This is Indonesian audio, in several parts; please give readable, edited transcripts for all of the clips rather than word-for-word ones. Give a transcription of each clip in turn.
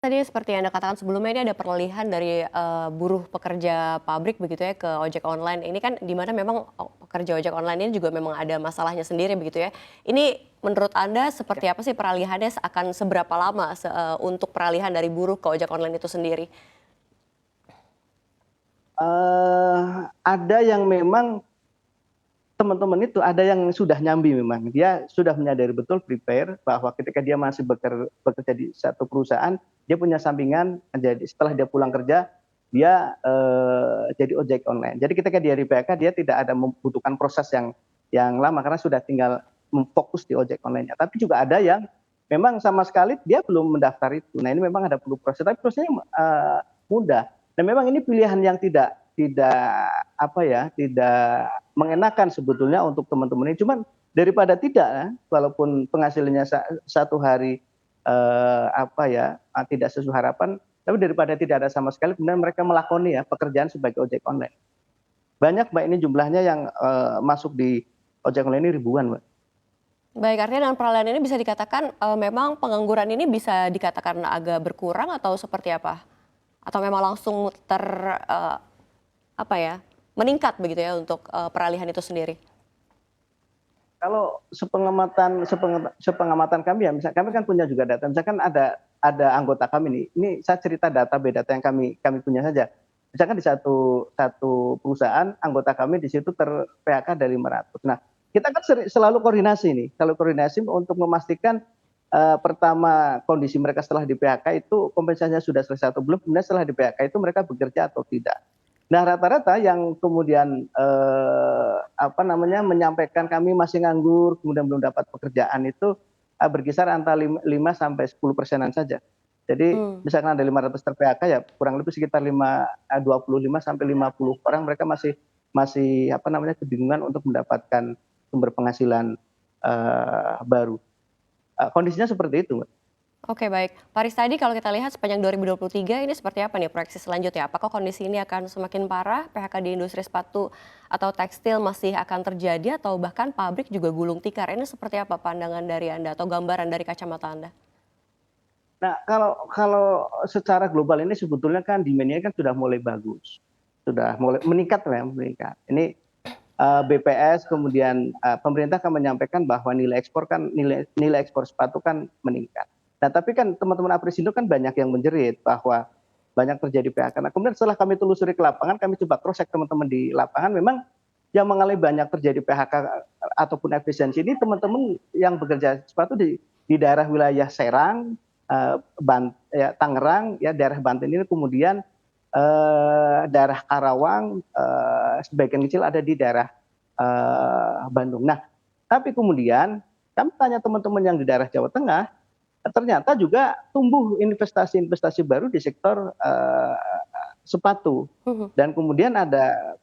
Tadi seperti yang Anda katakan sebelumnya ini ada peralihan dari, buruh pekerja pabrik begitu ya ke ojek online. Ini kan di mana memang pekerja ojek online ini juga memang ada masalahnya sendiri begitu ya. Ini menurut Anda Ya. seperti apa sih peralihannya akan seberapa lama untuk peralihan dari buruh ke ojek online itu sendiri? Ada yang memang teman-teman itu ada yang sudah nyambi memang. Dia sudah menyadari betul prepare bahwa ketika dia masih bekerja di satu perusahaan, dia punya sampingan, jadi setelah dia pulang kerja, dia, jadi ojek online. Jadi ketika dia di PHK, dia tidak ada membutuhkan proses yang lama karena sudah tinggal fokus di ojek online-nya. Tapi juga ada yang memang sama sekali dia belum mendaftar itu. Nah, ini memang ada perlu proses, tapi prosesnya, mudah. Dan memang ini pilihan yang tidak tidak apa ya, tidak mengenakan sebetulnya untuk teman-teman ini. Cuman daripada tidak ya, walaupun penghasilannya satu hari, apa ya, tidak sesuai harapan, tapi daripada tidak ada sama sekali, kemudian mereka melakoni ya pekerjaan sebagai ojek online. Banyak Mbak ini jumlahnya yang, masuk di ojek online ini ribuan Mbak. Baik, artinya dengan peralihan ini bisa dikatakan, memang pengangguran ini bisa dikatakan agak berkurang atau seperti apa? Atau memang langsung apa ya, meningkat begitu ya untuk, peralihan itu sendiri? Kalau sepengamatan kami ya, kami kan punya juga data, misalkan ada anggota kami nih, ini saya cerita data yang kami punya saja. Misalkan di satu satu perusahaan, anggota kami di situ ter-PHK ada 500. Nah, kita kan selalu koordinasi nih, selalu koordinasi untuk memastikan, pertama kondisi mereka setelah di-PHK itu kompensasinya sudah selesai atau belum, kemudian setelah di-PHK itu mereka bekerja atau tidak. Nah, rata-rata yang kemudian, apa namanya, menyampaikan kami masih nganggur, kemudian belum dapat pekerjaan itu, berkisar antara 5 sampai 10%-an saja. Jadi Mmm. misalkan ada 500 ter-PHK ya kurang lebih sekitar 25 sampai 50 orang mereka masih masih apa namanya, kebingungan untuk mendapatkan sumber penghasilan, baru. Kondisinya seperti itu, Mbak. Oke baik, Pak Ristadi kalau kita lihat sepanjang 2023 ini seperti apa nih proyeksi selanjutnya? Apakah kondisi ini akan semakin parah, PHK di industri sepatu atau tekstil masih akan terjadi atau bahkan pabrik juga gulung tikar? Ini seperti apa pandangan dari Anda atau gambaran dari kacamata Anda? Nah, kalau kalau secara global ini sebetulnya kan demand-nya kan sudah mulai bagus, sudah mulai meningkat ya, meningkat. Ini, BPS kemudian, pemerintah kan menyampaikan bahwa nilai ekspor kan nilai nilai ekspor sepatu kan meningkat. Nah, tapi kan teman-teman Apresindo kan banyak yang menjerit bahwa banyak terjadi PHK. Nah, kemudian setelah kami telusuri ke lapangan, kami coba cross check teman-teman di lapangan, memang yang mengalami banyak terjadi PHK ataupun efisiensi ini teman-teman yang bekerja sepatu di daerah wilayah Serang, ya Tangerang, ya daerah Banten ini kemudian, daerah Karawang, sebagian kecil ada di daerah, Bandung. Nah, tapi kemudian kami tanya teman-teman yang di daerah Jawa Tengah, ternyata juga tumbuh investasi-investasi baru di sektor, sepatu. Mhm. Dan kemudian ada,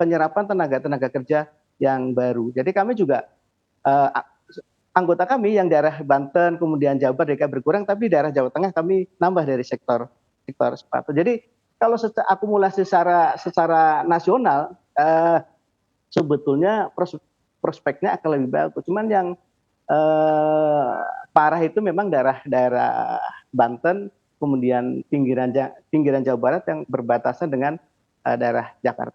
penyerapan tenaga kerja yang baru. Jadi kami juga, eee, anggota kami yang daerah Banten, kemudian Jabar, DKI berkurang, tapi daerah Jawa Tengah kami nambah dari sektor sektor sepatu. Jadi kalau akumulasi secara nasional, sebetulnya prospeknya akan lebih bagus. Cuman yang, eee, parah itu memang daerah Banten, kemudian pinggiran Jawa Barat yang berbatasan dengan, daerah Jakarta.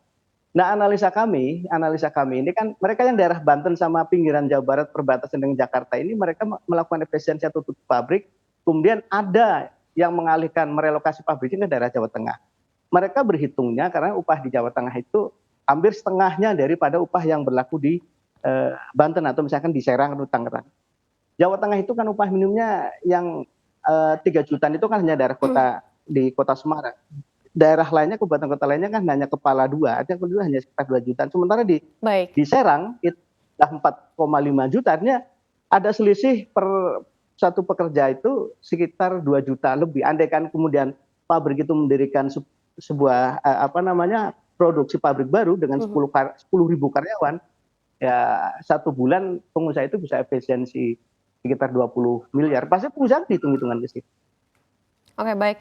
Nah, analisa kami ini kan mereka yang daerah Banten sama pinggiran Jawa Barat perbatasan dengan Jakarta ini mereka melakukan efisiensi atau tutup pabrik, kemudian ada yang mengalihkan merelokasi pabriknya ke daerah Jawa Tengah. Mereka berhitungnya karena upah di Jawa Tengah itu hampir setengahnya daripada upah yang berlaku di, Banten atau misalkan di Serang atau Tangerang. Jawa Tengah itu kan upah minimumnya yang, 3 jutaan itu kan hanya daerah kota di kota Semarang. Daerah lainnya, kabupaten kota lainnya kan hanya kepala 2, artinya penduduk hanya sekitar 2 jutaan. Sementara Baik. di Serang itu sudah 4,5 juta, artinya ada selisih per satu pekerja itu sekitar 2 juta lebih. Andaikan kemudian pabrik itu mendirikan sebuah, apa namanya, produksi pabrik baru dengan Mhm. 10.000 karyawan, ya 1 bulan pengusaha itu bisa efisiensi sekitar 20 miliar. Pasti perusahaan hitung-hitungan ke situ. Oke baik.